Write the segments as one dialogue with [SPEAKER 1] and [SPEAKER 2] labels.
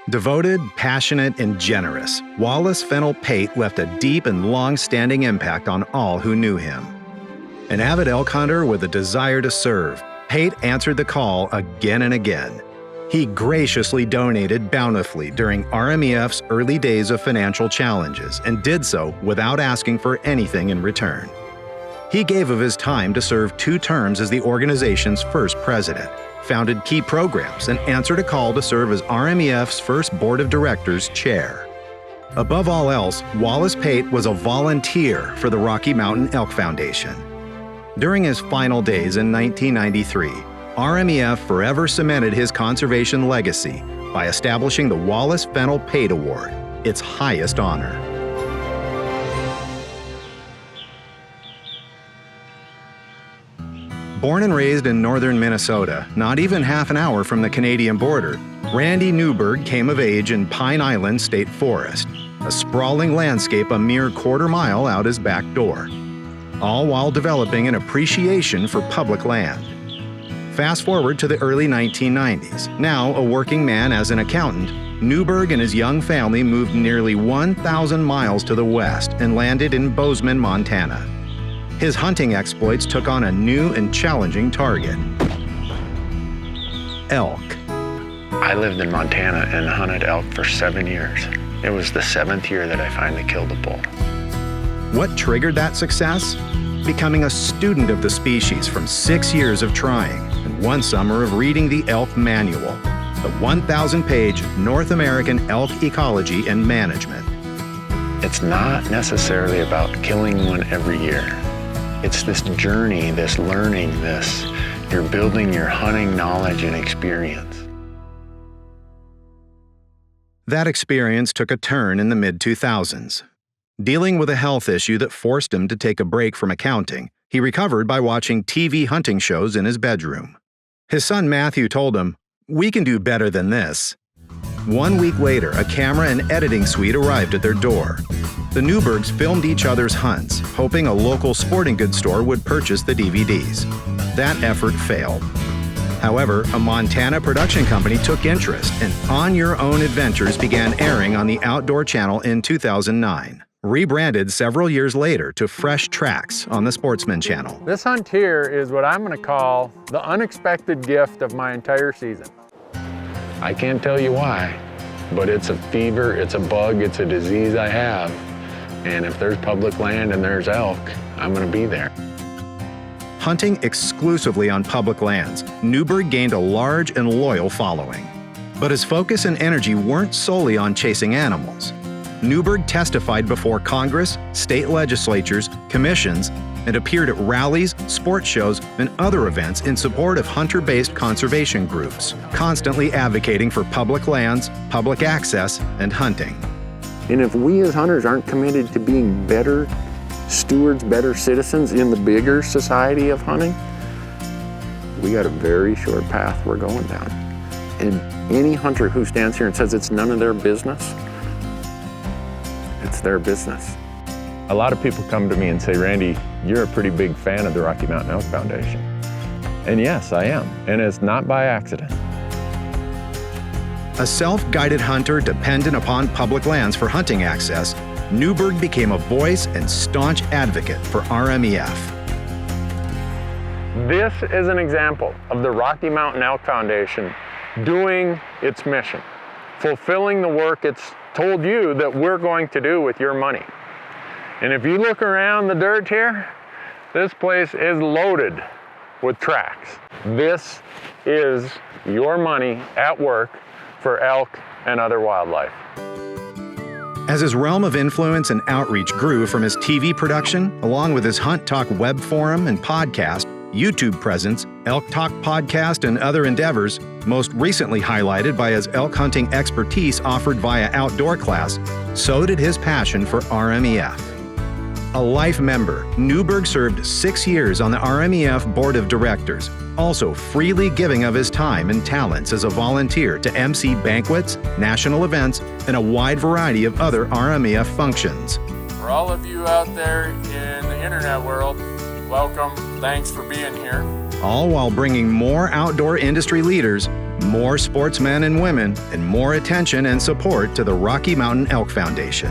[SPEAKER 1] Devoted, passionate, and generous, Wallace Fennell Pate left a deep and long-standing impact on all who knew him. An avid elk hunter with a desire to serve, Pate answered the call again and again. He graciously donated bountifully during RMEF's early days of financial challenges and did so without asking for anything in return. He gave of his time to serve 2 terms as the organization's first president, founded key programs, and answered a call to serve as RMEF's first Board of Directors chair. Above all else, Wallace Pate was a volunteer for the Rocky Mountain Elk Foundation. During his final days in 1993, RMEF forever cemented his conservation legacy by establishing the Wallace Fennell Pate Award, its highest honor. Born and raised in northern Minnesota, not even half an hour from the Canadian border, Randy Newberg came of age in Pine Island State Forest, a sprawling landscape a mere quarter-mile out his back door, all while developing an appreciation for public land. Fast forward to the early 1990s. Now a working man as an accountant, Newberg and his young family moved nearly 1,000 miles to the west and landed in Bozeman, Montana. His hunting exploits took on a new and challenging target: elk.
[SPEAKER 2] I lived in Montana and hunted elk for 7 years. It was the 7th year that I finally killed a bull.
[SPEAKER 1] What triggered that success? Becoming a student of the species from 6 years of trying and 1 summer of reading the Elk Manual, the 1,000-page North American Elk Ecology and Management.
[SPEAKER 2] It's not necessarily about killing one every year. It's this journey, this learning, you're building your hunting knowledge and experience.
[SPEAKER 1] That experience took a turn in the mid-2000s. Dealing with a health issue that forced him to take a break from accounting, he recovered by watching TV hunting shows in his bedroom. His son Matthew told him, "We can do better than this." 1 week later, a camera and editing suite arrived at their door. The Newbergs filmed each other's hunts, hoping a local sporting goods store would purchase the DVDs. That effort failed. However, a Montana production company took interest, and On Your Own Adventures began airing on the Outdoor Channel in 2009, rebranded several years later to Fresh Tracks on the Sportsman Channel.
[SPEAKER 3] This hunt here is what I'm going to call the unexpected gift of my entire season.
[SPEAKER 2] I can't tell you why, but it's a fever, it's a bug, it's a disease I have. And if there's public land and there's elk, I'm going to be there.
[SPEAKER 1] Hunting exclusively on public lands, Newberg gained a large and loyal following. But his focus and energy weren't solely on chasing animals. Newberg testified before Congress, state legislatures, commissions, and appeared at rallies, sports shows, and other events in support of hunter-based conservation groups, constantly advocating for public lands, public access, and hunting.
[SPEAKER 2] And if we as hunters aren't committed to being better stewards, better citizens in the bigger society of hunting, we got a very short path we're going down. And any hunter who stands here and says it's none of their business, it's their business.
[SPEAKER 4] A lot of people come to me and say, "Randy, you're a pretty big fan of the Rocky Mountain Elk Foundation." And yes, I am, and it's not by accident.
[SPEAKER 1] A self-guided hunter dependent upon public lands for hunting access, Newberg became a voice and staunch advocate for RMEF.
[SPEAKER 3] This is an example of the Rocky Mountain Elk Foundation doing its mission, fulfilling the work it's told you that we're going to do with your money. And if you look around the dirt here, this place is loaded with tracks. This is your money at work for elk and other wildlife.
[SPEAKER 1] As his realm of influence and outreach grew from his TV production, along with his Hunt Talk web forum and podcast, YouTube presence, Elk Talk podcast, and other endeavors, most recently highlighted by his elk hunting expertise offered via Outdoor Class, so did his passion for RMEF. A life member, Newberg served 6 years on the RMEF Board of Directors, also freely giving of his time and talents as a volunteer to MC banquets, national events, and a wide variety of other RMEF functions.
[SPEAKER 3] For all of you out there in the internet world, welcome
[SPEAKER 5] Thanks for being here.
[SPEAKER 1] all while bringing more outdoor industry leaders, more sportsmen and women, and more attention and support to the Rocky Mountain Elk Foundation.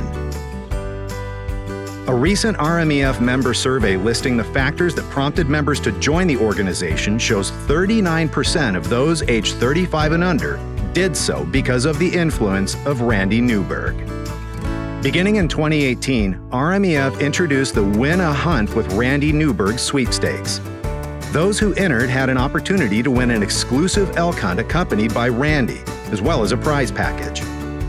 [SPEAKER 1] A recent RMEF member survey listing the factors that prompted members to join the organization shows 39% of those aged 35 and under did so because of the influence of Randy Newberg. Beginning in 2018, RMEF introduced the Win a Hunt with Randy Newberg sweepstakes. Those who entered had an opportunity to win an exclusive elk hunt accompanied by Randy, as well as a prize package.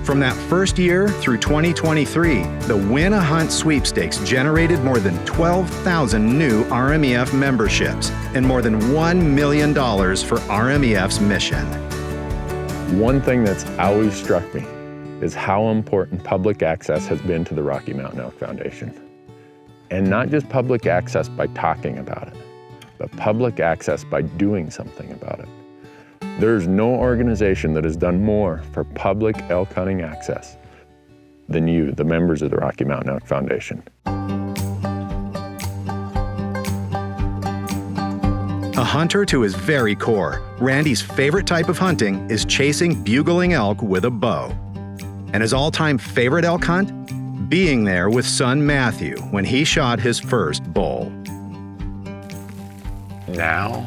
[SPEAKER 1] From that first year through 2023, the Win a Hunt sweepstakes generated more than 12,000 new RMEF memberships and more than $1 million for RMEF's mission.
[SPEAKER 4] One thing that's always struck me is how important public access has been to the Rocky Mountain Elk Foundation. And not just public access by talking about it, but public access by doing something about it. There's no organization that has done more for public elk hunting access than you, the members of the Rocky Mountain Elk Foundation.
[SPEAKER 1] A hunter to his very core, Randy's favorite type of hunting is chasing bugling elk with a bow. And his all-time favorite elk hunt? Being there with son Matthew when he shot his first bull.
[SPEAKER 6] Now,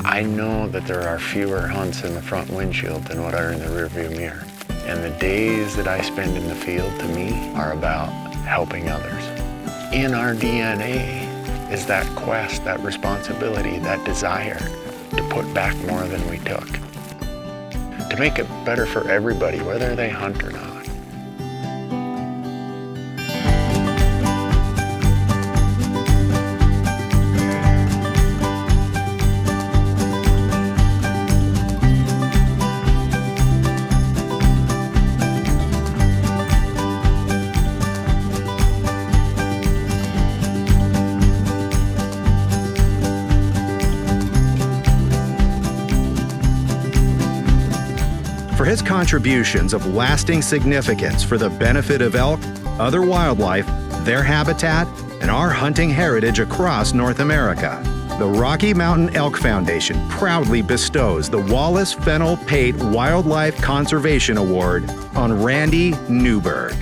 [SPEAKER 6] I know that there are fewer hunts in the front windshield than what are in the rearview mirror. And the days that I spend in the field, to me, are about helping others. In our DNA is that quest, that responsibility, that desire to put back more than we took. To make it better for everybody, whether they hunt or not.
[SPEAKER 1] For his contributions of lasting significance for the benefit of elk, other wildlife, their habitat, and our hunting heritage across North America, the Rocky Mountain Elk Foundation proudly bestows the Wallace, Fennell, Pate Wildlife Conservation Award on Randy Newberg.